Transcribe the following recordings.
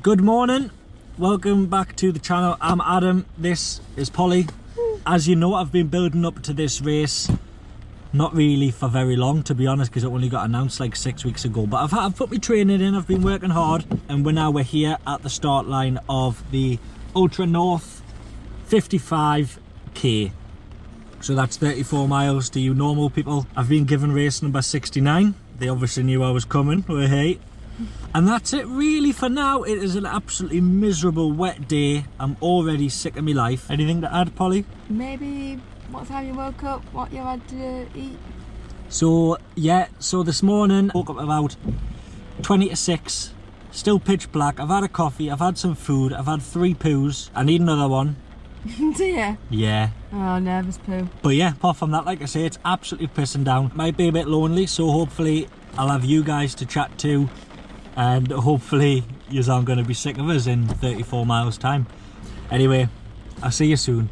Good morning, welcome back to the channel. I'm Adam, this is Polly. As you know, I've been building up to this race, not really for very long to be honest, because it only got announced like 6 weeks ago, but I've put my training in, I've been working hard, and we're here at the start line of the Ultra North 55k. So that's 34 miles to you normal people. I've been given race number 69. They obviously knew I was coming, hey. And that's it really for now. It is an absolutely miserable wet day. I'm already sick of my life. Anything to add, Polly? Maybe what time you woke up, what you had to eat? So yeah, so this morning woke up about 20 to 6, still pitch black. I've had a coffee, I've had some food, I've had 3 poos. I need another one. Do you? Yeah. Oh, nervous poo. But yeah, apart from that, like I say, it's absolutely pissing down. Might be a bit lonely, so hopefully I'll have you guys to chat to, and hopefully you aren't going to be sick of us in 34 miles time. Anyway, I'll see you soon.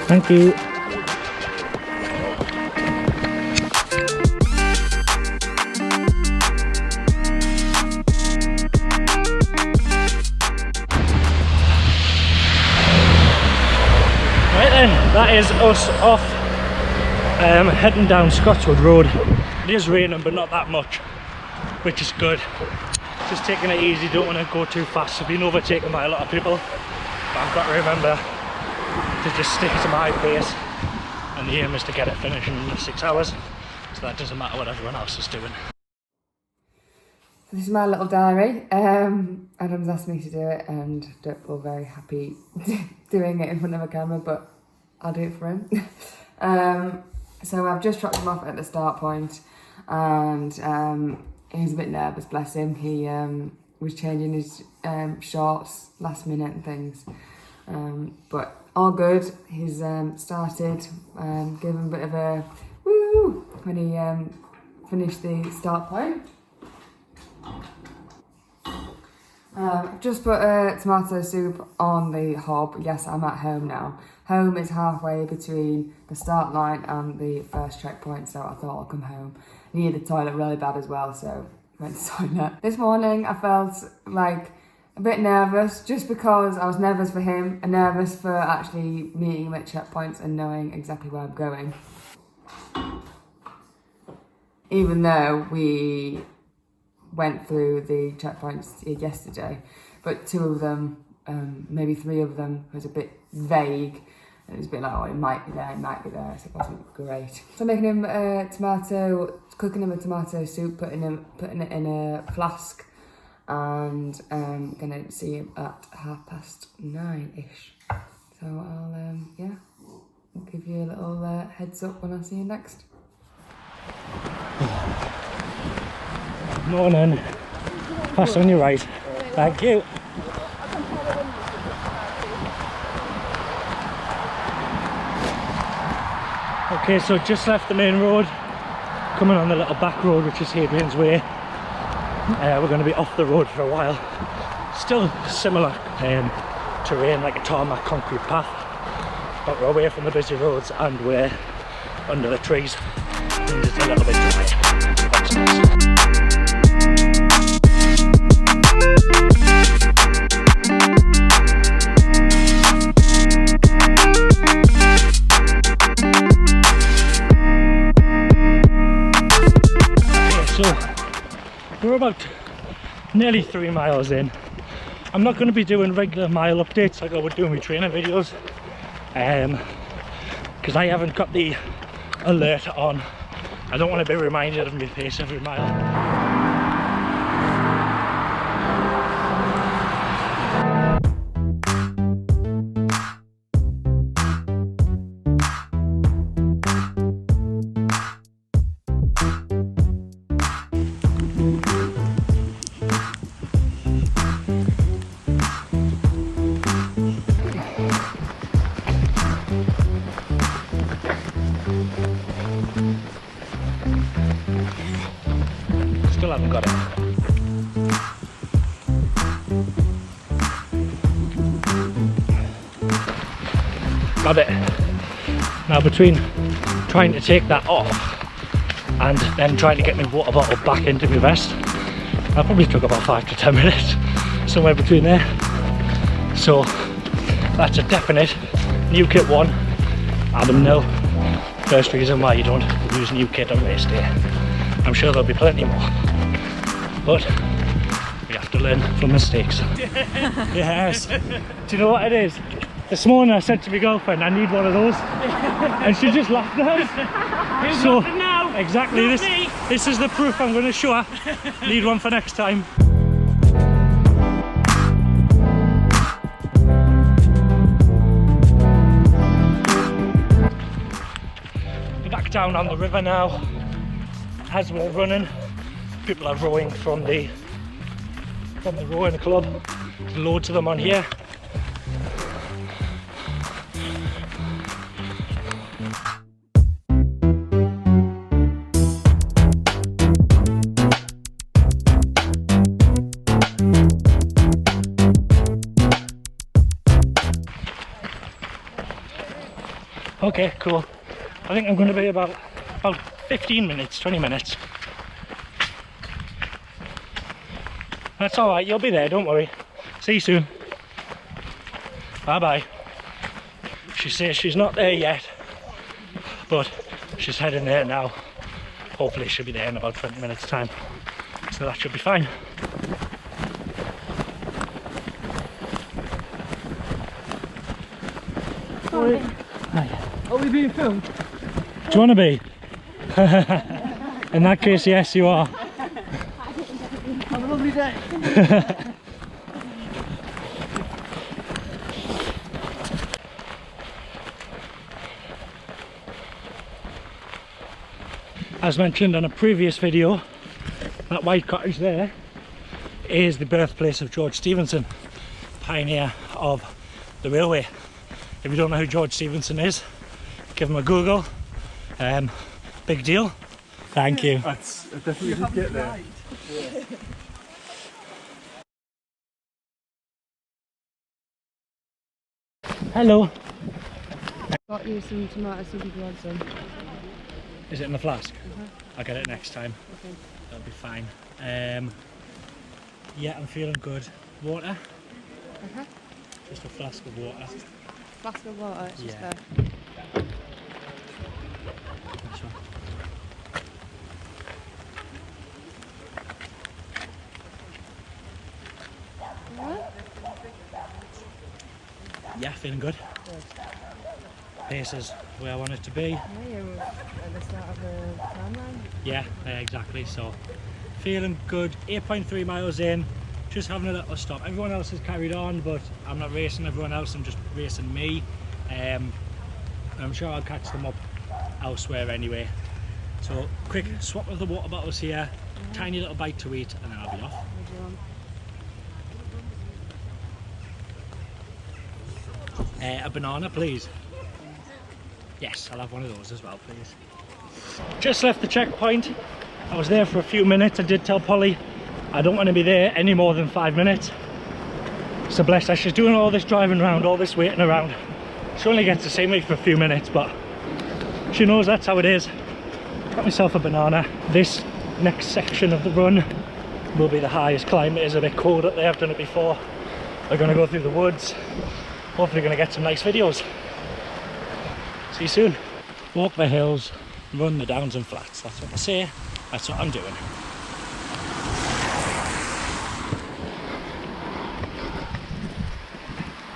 Thank you. Right then, that is us off, heading down Scotswood Road. It is raining, but not that much, which is good. Just taking it easy, don't want to go too fast. I've been overtaken by a lot of people, but I've got to remember to just stick to my pace, and the aim is to get it finished in under 6 hours, so that doesn't matter what everyone else is doing. This is my little diary. Adam's asked me to do it and don't feel very happy doing it in front of a camera, but I'll do it for him. So I've just dropped him off at the start point, and he was a bit nervous, bless him. He was changing his shorts last minute and things, but all good. He's started, gave him a bit of a woo when he finished the start point. Just put tomato soup on the hob. Yes, I'm at home now. Home is halfway between the start line and the first checkpoint, so I thought I'll come home. I needed the toilet really bad as well, so I went to the toilet. This morning I felt like a bit nervous, just because I was nervous for him and nervous for actually meeting him at checkpoints and knowing exactly where I'm going. Even though we went through the checkpoints yesterday, but 2 of them, maybe 3 of them, was a bit vague. It was a bit like, oh, it might be there, so it wasn't great. So I'm making him cooking him a tomato soup, putting it in a flask, and gonna see him at 9:30ish. So I'll yeah, give you a little heads up when I see you next. Morning. Pass on your right. Thank you. Okay, so just left the main road, coming on the little back road, which is Hadrian's Way. We're going to be off the road for a while. Still similar terrain, like a tarmac concrete path, but we're away from the busy roads and we're under the trees. And it's a little bit dry. That's nice. We're about nearly 3 miles in. I'm not going to be doing regular mile updates like I would do in my training videos, because I haven't got the alert on. I don't want to be reminded of my pace every mile. Love it. Now between trying to take that off and then trying to get my water bottle back into my vest, that probably took about 5 to 10 minutes, somewhere between there. So that's a definite new kit 1, Adam nil. First reason why you don't use new kit on race day. I'm sure there'll be plenty more, but we have to learn from mistakes. Yes. Do you know what it is? This morning I said to my girlfriend, I need one of those, and she just laughed at us. Who's So laughing now? exactly, Not me. this is the proof I'm going to show her. Need one for next time. We're back down on the river now. As we're running, people are rowing from the rowing club. There's loads of them on here. Okay, cool. I think I'm going to be about 15 minutes, 20 minutes. That's alright, you'll be there, don't worry. See you soon. Bye bye. She says she's not there yet, but she's heading there now. Hopefully she'll be there in about 20 minutes time. So that should be fine. Are we being filmed? Do you want to be? In that case, yes, you are. Have a lovely day. As mentioned on a previous video, that white cottage there is the birthplace of George Stephenson, pioneer of the railway. If you don't know who George Stephenson is, give him a Google. Big deal. Thank you. I definitely did get there. Hello. Got you some tomato soup if you want some. Is it in the flask? I'll get it next time. Okay. That'll be fine. Yeah, I'm feeling good. Water? Just a flask of water. Flask of water, it's just Yeah. there. This one. Yeah, feeling good. Pace is where I want it to be. Yeah, you're at the start of the timeline. Yeah, exactly. So feeling good. 8.3 miles in, just having a little stop. Everyone else has carried on, but I'm not racing everyone else, I'm just racing me. I'm sure I'll catch them up elsewhere anyway. So quick swap of the water bottles here, tiny little bite to eat, and then I'll be off. What do you want? A banana, please. Yes, I'll have one of those as well, please. Just left the checkpoint. I was there for a few minutes. I did tell Polly I don't want to be there any more than 5 minutes. So bless her, she's doing all this driving around, all this waiting around. She only gets to see me for a few minutes, but she knows that's how it is. Got myself a banana. This next section of the run will be the highest climb. It is a bit cold up there, I've done it before. We're going to go through the woods. Hopefully going to get some nice videos. See you soon. Walk the hills, run the downs and flats. That's what I say. That's what I'm doing.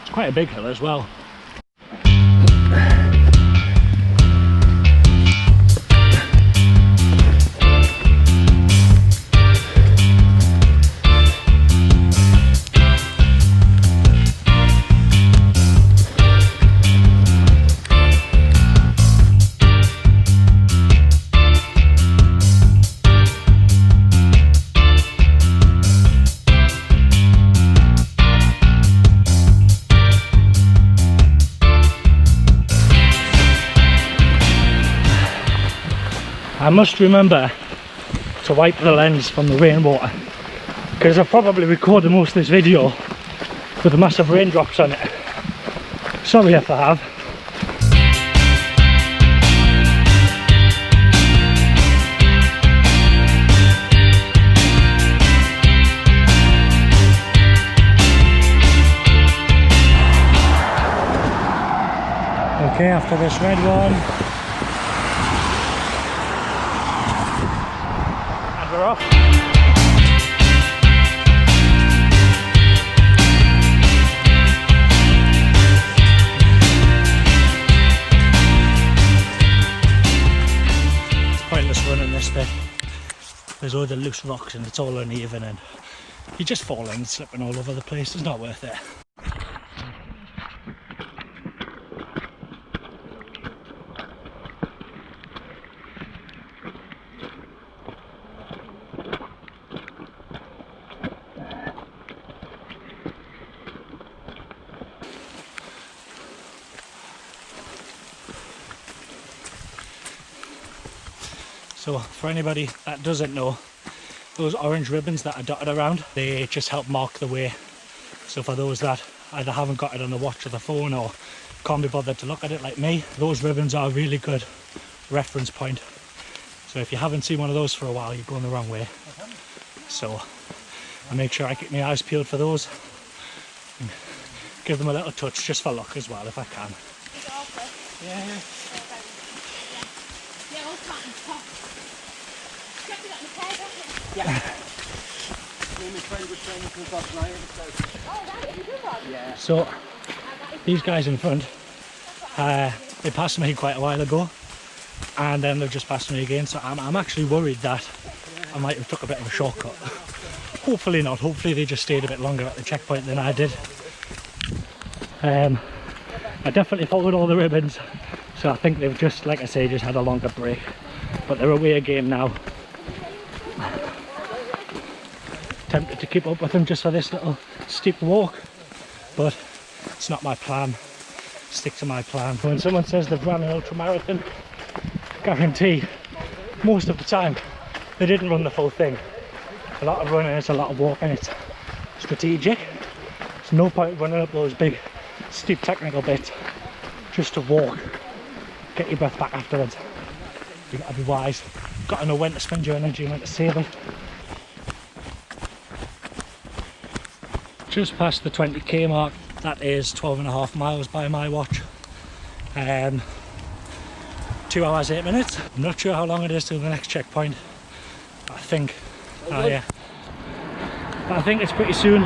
It's quite a big hill as well. I must remember to wipe the lens from the rainwater, because I've probably recorded most of this video with the massive raindrops on it. Sorry if I have. after this red one. And we're off. It's pointless running this bit. There's all the loose rocks and it's all uneven and you're just falling and slipping all over the place. It's not worth it. So for anybody that doesn't know, those orange ribbons that are dotted around, they just help mark the way. So for those that either haven't got it on the watch or the phone or can't be bothered to look at it like me, those ribbons are a really good reference point. So if you haven't seen one of those for a while, you're going the wrong way. So I make sure I keep my eyes peeled for those and give them a little touch just for luck as well if I can. Yeah. So these guys in front, they passed me quite a while ago and then they've just passed me again, so I'm actually worried that I might have took a bit of a shortcut. Hopefully not, hopefully they just stayed a bit longer at the checkpoint than I did. I definitely followed all the ribbons, so I think they've just, like I say, just had a longer break, but they're away again now. Tempted to keep up with them just for this little steep walk, but it's not my plan. Stick to my plan. When someone says they've run an ultra marathon, guarantee most of the time they didn't run the full thing. A lot of running, it's a lot of walking, it's strategic. There's no point running up those big steep technical bits just to walk, get your breath back afterwards. You gotta be wise, gotta know when to spend your energy and when to save it. Just past the 20k mark, that is 12.5 miles by my watch. 2 hours 8 minutes. I'm not sure how long it is till the next checkpoint. I think it's pretty soon,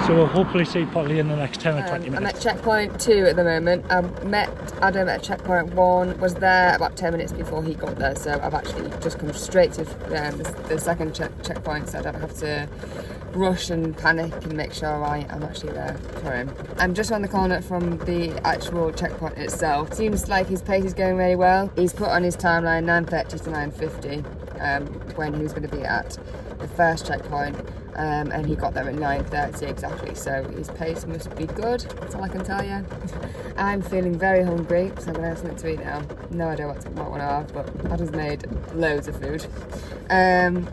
so we'll hopefully see Polly in the next 10 or 20 minutes. I'm at checkpoint 2 at the moment. I met Adam at checkpoint 1, was there about 10 minutes before he got there, so I've actually just come straight to the second checkpoint, so I don't have to rush and panic and make sure I'm actually there for him. I'm just around the corner from the actual checkpoint itself. Seems like his pace is going really well. He's put on his timeline 9:30 to 9:50 when he was going to be at the first checkpoint, and he got there at 9:30 exactly, so his pace must be good. That's all I can tell you. I'm feeling very hungry, so I'm going to have something to eat now. No idea what I want to have, but Adam's made loads of food. And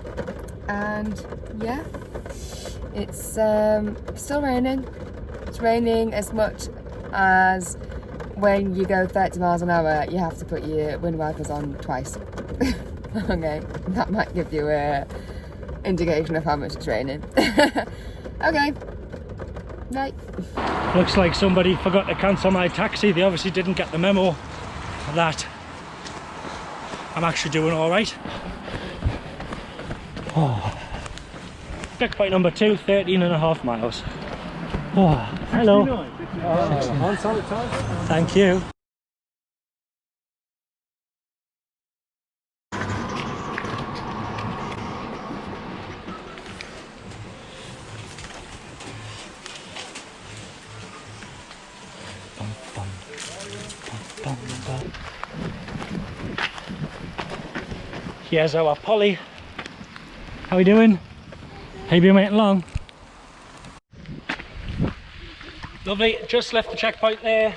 yeah, it's still raining. It's raining as much as when you go 30 miles an hour, you have to put your wind wipers on twice. Okay, that might give you a indication of how much it's raining. Okay, night. Looks like somebody forgot to cancel my taxi. They obviously didn't get the memo that I'm actually doing all right. Oh. Checkpoint number 2, 13.5 miles. Oh, hello. Thank you. Here's our Polly. How are we doing? How you been waiting long? Lovely, just left the checkpoint there.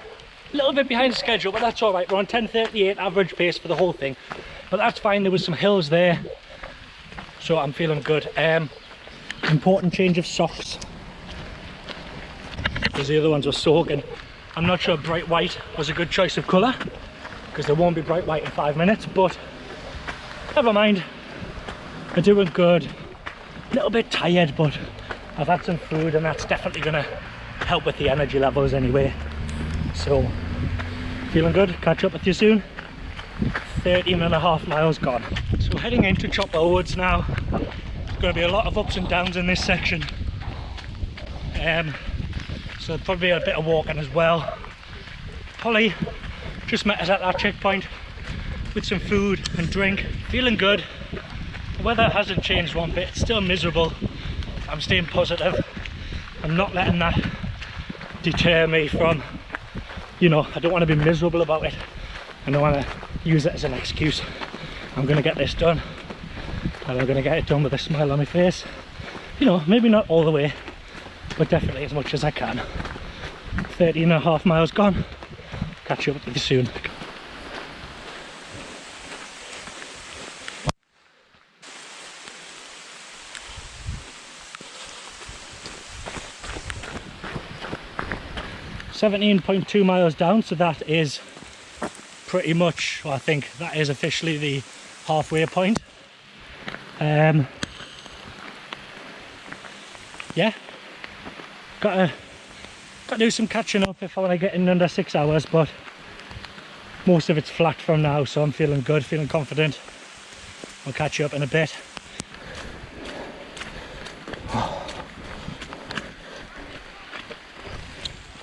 A little bit behind schedule, but that's alright. We're on 10:38 average pace for the whole thing. But that's fine, there was some hills there, so I'm feeling good. Important change of socks, because the other ones were soaking. I'm not sure bright white was a good choice of colour, because there won't be bright white in 5 minutes, but never mind. We're doing good. A little bit tired, but I've had some food and that's definitely going to help with the energy levels anyway. So Feeling good, catch up with you soon. 13.5 miles gone. So we're heading into Chopwell Woods now. There's going to be a lot of ups and downs in this section. So probably a bit of walking as well. Polly just met us at that checkpoint with some food and drink. Feeling good. The weather hasn't changed one bit, it's still miserable. I'm staying positive. I'm not letting that deter me from, you know, I don't want to be miserable about it. I don't want to use it as an excuse. I'm going to get this done, and I'm going to get it done with a smile on my face. You know, maybe not all the way, but definitely as much as I can. 13.5 miles gone. Catch you up with you soon. .2 miles down, so that is pretty much, well, I think that is officially the halfway point. Yeah, gotta do some catching up if I want to get in under 6 hours, but most of it's flat from now, so I'm feeling good, feeling confident. I'll catch you up in a bit.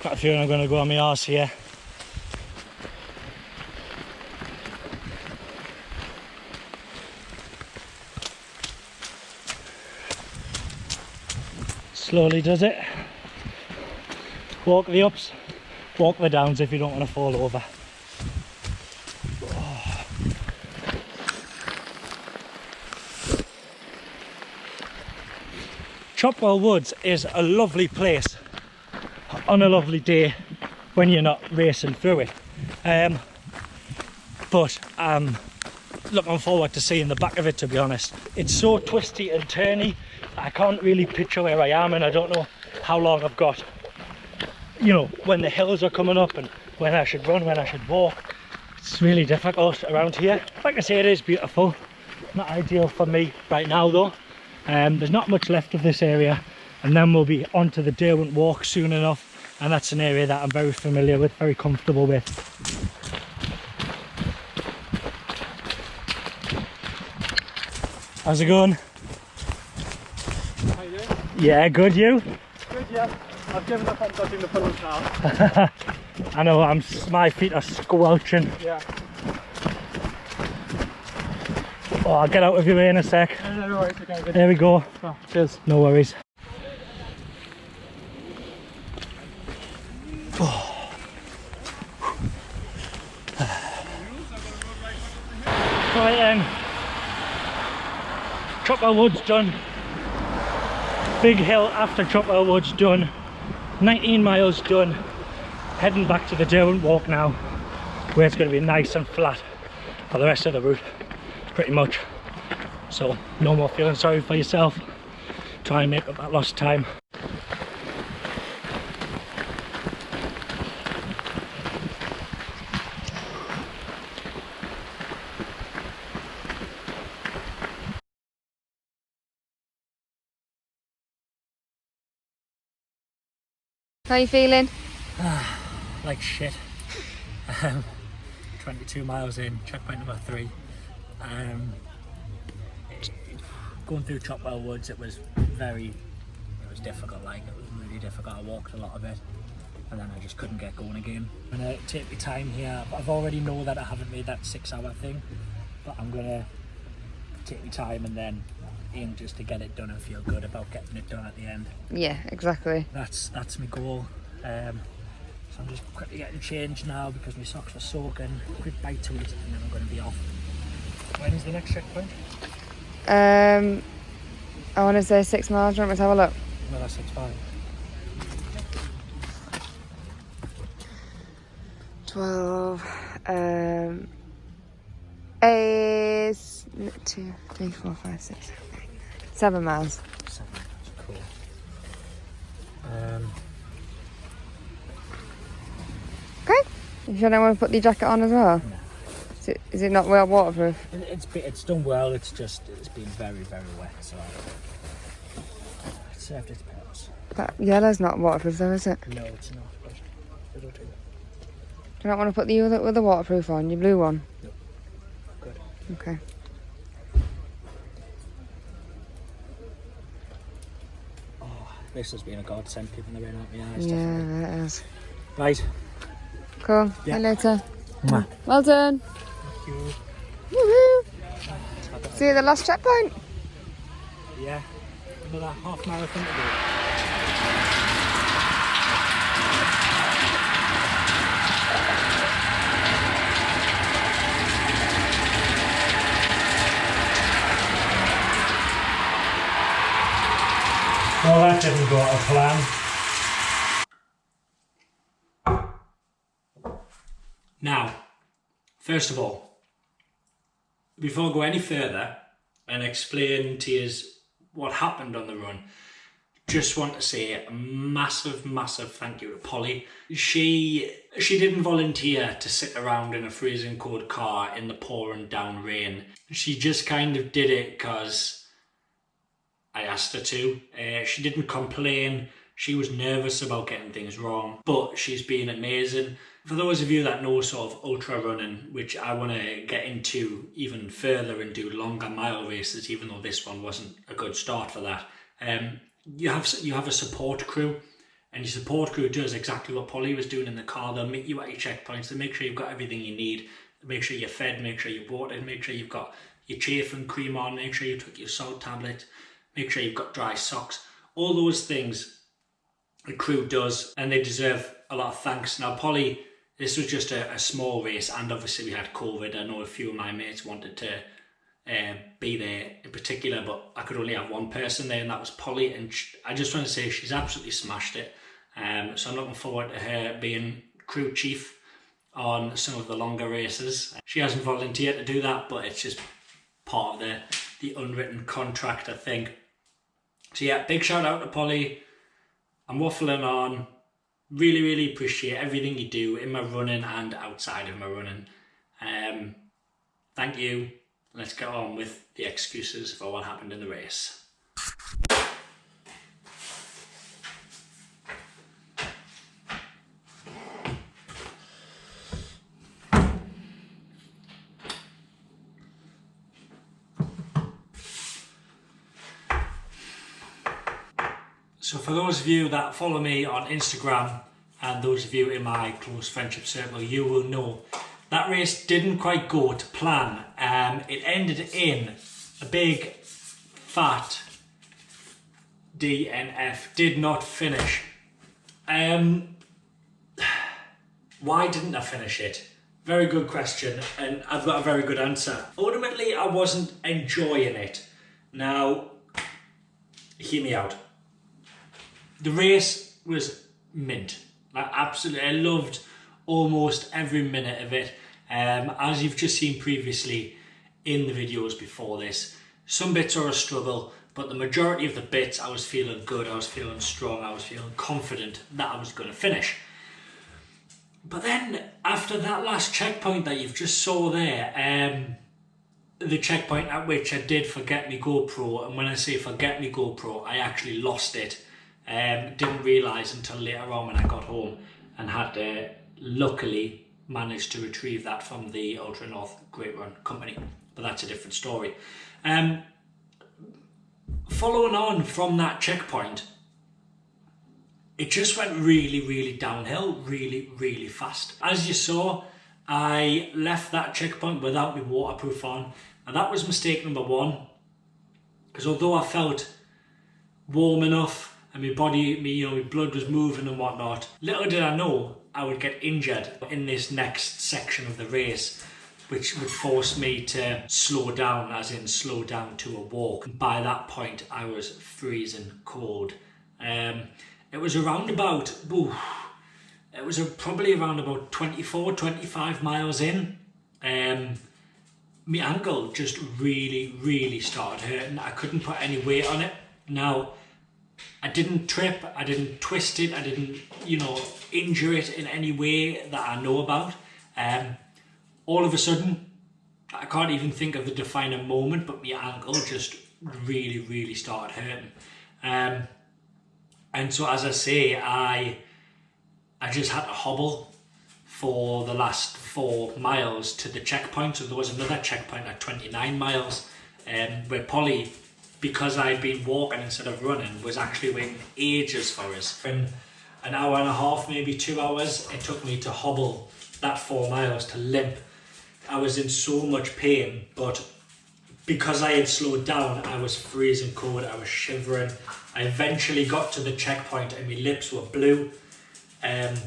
Got a feeling I'm going to go on my arse here. Slowly does it. Walk the ups, walk the downs if you don't want to fall over. Chopwell Woods is a lovely place on a lovely day when you're not racing through it, but I'm looking forward to seeing the back of it, to be honest. It's so twisty and turny, I can't really picture where I am, and I don't know how long I've got, you know, when the hills are coming up and when I should run, when I should walk. It's really difficult around here. Like I say, it is beautiful, not ideal for me right now though. There's not much left of this area, and then we'll be onto the Derwent Walk soon enough, and that's an area that I'm very familiar with, very comfortable with. How's it going? How you doing? Yeah, good, you? Good, yeah. I've given up on dodging the puddles now. I know, my feet are squelching. Yeah. Oh, I'll get out of your way in a sec. No worries, okay, good. There we go. Oh, cheers. No worries. Right then, Chopwell Woods done. Big hill after Chopwell Woods done. 19 miles done. Heading back to the Derwent Walk now, where it's going to be nice and flat for the rest of the route, pretty much. So no more feeling sorry for yourself. Try and make up that lost time. How are you feeling? Like shit. 22 miles in, checkpoint number 3. Going through Chopwell Woods, it was difficult. Like, it was really difficult. I walked a lot of it, and then I just couldn't get going again. I'm gonna take my time here. I've already know that I haven't made that 6 hour thing, but I'm gonna take my time and then aim just to get it done and feel good about getting it done at the end. Yeah, exactly. That's my goal. So I'm just quickly getting changed now because my socks are soaking. Quick bite to it, and then I'm going to be off. When is the next checkpoint? I want to say 6 miles. Do you want me to have a look? No, that's 6.5. 12. 8, 2, 3, 4, 5, 6, 7, 8, 7 miles. 7 miles, cool. Okay. You sure don't want to put the jacket on as well? No. Is it not well waterproof? It's done well. It's been very, very wet, so it served its purpose. That yellow's not waterproof though, is it? No, it's not. But it'll do. Do you not want to put the other waterproof on, your blue one? No. Good. Okay. This has been a godsend, keeping the rain out my eyes. Yeah, it is. Right. Cool. Yeah. See you later. Mwah. Well done. Thank you. Woohoo! See you at the last checkpoint. Yeah. Another half marathon to go. Well, that didn't go to plan. Now, first of all, before I go any further and explain to you what happened on the run, just want to say a massive, massive thank you to Polly. She didn't volunteer to sit around in a freezing cold car in the pouring down rain. She just kind of did it because I asked her to. She didn't complain. She was nervous about getting things wrong, but she's been amazing. For those of you that know sort of ultra running, which I want to get into even further and do longer mile races, even though this one wasn't a good start for that, you have a support crew, and your support crew does exactly what Polly was doing in the car. They'll meet you at your checkpoints. They'll make sure you've got everything you need. Make sure you're fed, make sure you're watered, make sure you've got your chafing cream on, make sure you took your salt tablet, make sure you've got dry socks. All those things the crew does, and they deserve a lot of thanks. Now, Polly, this was just a small race, and obviously we had COVID. I know a few of my mates wanted to be there in particular, but I could only have one person there, and that was Polly. And I just want to say she's absolutely smashed it. So I'm looking forward to her being crew chief on some of the longer races. She hasn't volunteered to do that, but it's just part of the unwritten contract, I think. So yeah, big shout out to Polly. I'm waffling on. Really, really appreciate everything you do in my running and outside of my running. Thank you. Let's get on with the excuses for what happened in the race. So for those of you that follow me on Instagram and those of you in my close friendship circle, you will know that race didn't quite go to plan. It ended in a big fat DNF, did not finish. Why didn't I finish it? Very good question, and I've got a very good answer. Ultimately, I wasn't enjoying it. Now, hear me out. The race was mint. Like, absolutely, I loved almost every minute of it. As you've just seen previously in the videos before this, some bits are a struggle, but the majority of the bits I was feeling good, I was feeling strong, I was feeling confident that I was going to finish. But then after that last checkpoint that you've just saw there, the checkpoint at which I did forget my GoPro, and when I say forget my GoPro, I actually lost it. Didn't realise until later on when I got home, and had to luckily manage to retrieve that from the Ultra North Great Run Company, but that's a different story. Following on from that checkpoint, it just went really, really downhill, really, really fast. As you saw, I left that checkpoint without my waterproof on, and that was mistake number one, because although I felt warm enough and my body, my blood was moving and whatnot, little did I know I would get injured in this next section of the race, which would force me to slow down, as in slow down to a walk. By that point, I was freezing cold. It was around about, probably around about 24, 25 miles in. My ankle just really, really started hurting. I couldn't put any weight on it. Now, I didn't trip, I didn't twist it, I didn't, injure it in any way that I know about. All of a sudden, I can't even think of the defining moment, but my ankle just really, really started hurting. And so, as I say, I just had to hobble for the last 4 miles to the checkpoint. So there was another checkpoint at 29 miles where Polly, because I'd been walking instead of running, was actually waiting ages for us. In an hour and a half, maybe 2 hours, it took me to hobble that 4 miles, to limp. I was in so much pain, but because I had slowed down, I was freezing cold, I was shivering. I eventually got to the checkpoint and my lips were blue. And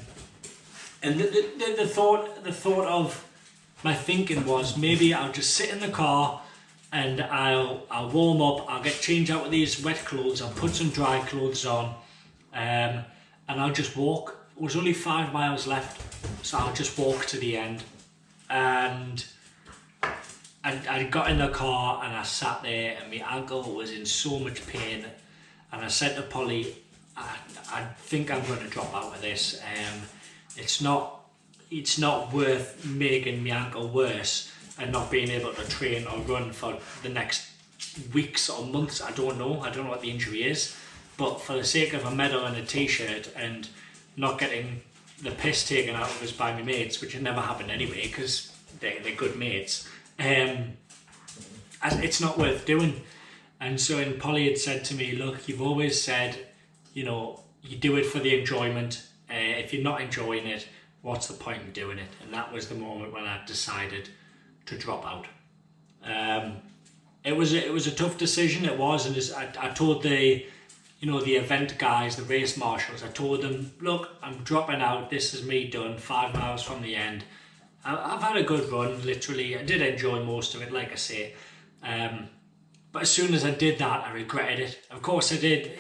the thought of my thinking was, maybe I'll just sit in the car and I'll warm up, I'll get changed out with these wet clothes, I'll put some dry clothes on, and I'll just walk. It was only 5 miles left, so I'll just walk to the end. And I got in the car and I sat there and my ankle was in so much pain, and I said to Polly, I think I'm going to drop out of this. It's not worth making my ankle worse and not being able to train or run for the next weeks or months. I don't know what the injury is, but for the sake of a medal and a t-shirt and not getting the piss taken out of us by my mates, which had never happened anyway because they're good mates, it's not worth doing. And so Polly had said to me, look, you've always said, you know, you do it for the enjoyment. If you're not enjoying it, what's the point in doing it? And that was the moment when I decided to drop out. It was a tough decision. It was, and I told the event guys, the race marshals, I told them, look, I'm dropping out. This is me done. 5 miles from the end. I've had a good run, literally. I did enjoy most of it, like I say. But as soon as I did that, I regretted it. Of course I did.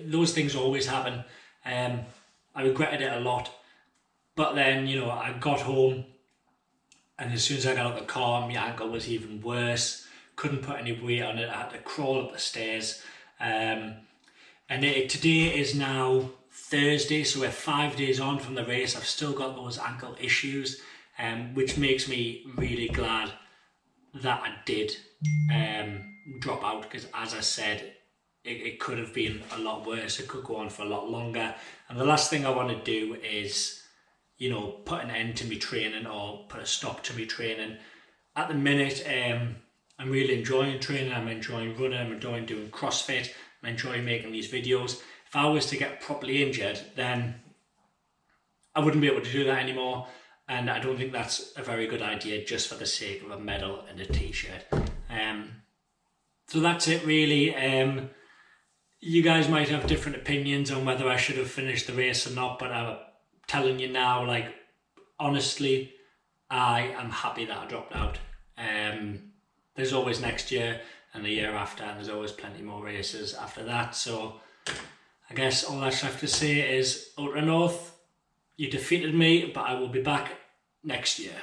Those things always happen. I regretted it a lot. But then, I got home, and as soon as I got out of the car, my ankle was even worse. Couldn't put any weight on it. I had to crawl up the stairs. And today is now Thursday, so we're 5 days on from the race. I've still got those ankle issues, which makes me really glad that I did drop out, because as I said, it could have been a lot worse. It could go on for a lot longer. And the last thing I want to do is, put an end to me training or put a stop to me training. At the minute, I'm really enjoying training. I'm enjoying running. I'm enjoying doing CrossFit. I'm enjoying making these videos. If I was to get properly injured, then I wouldn't be able to do that anymore. And I don't think that's a very good idea just for the sake of a medal and a t-shirt. So that's it really. You guys might have different opinions on whether I should have finished the race or not, but I'm telling you now, like, honestly, I am happy that I dropped out. There's always next year and the year after, and there's always plenty more races after that. So I guess all I have to say is, Ultra North, you defeated me, but I will be back next year.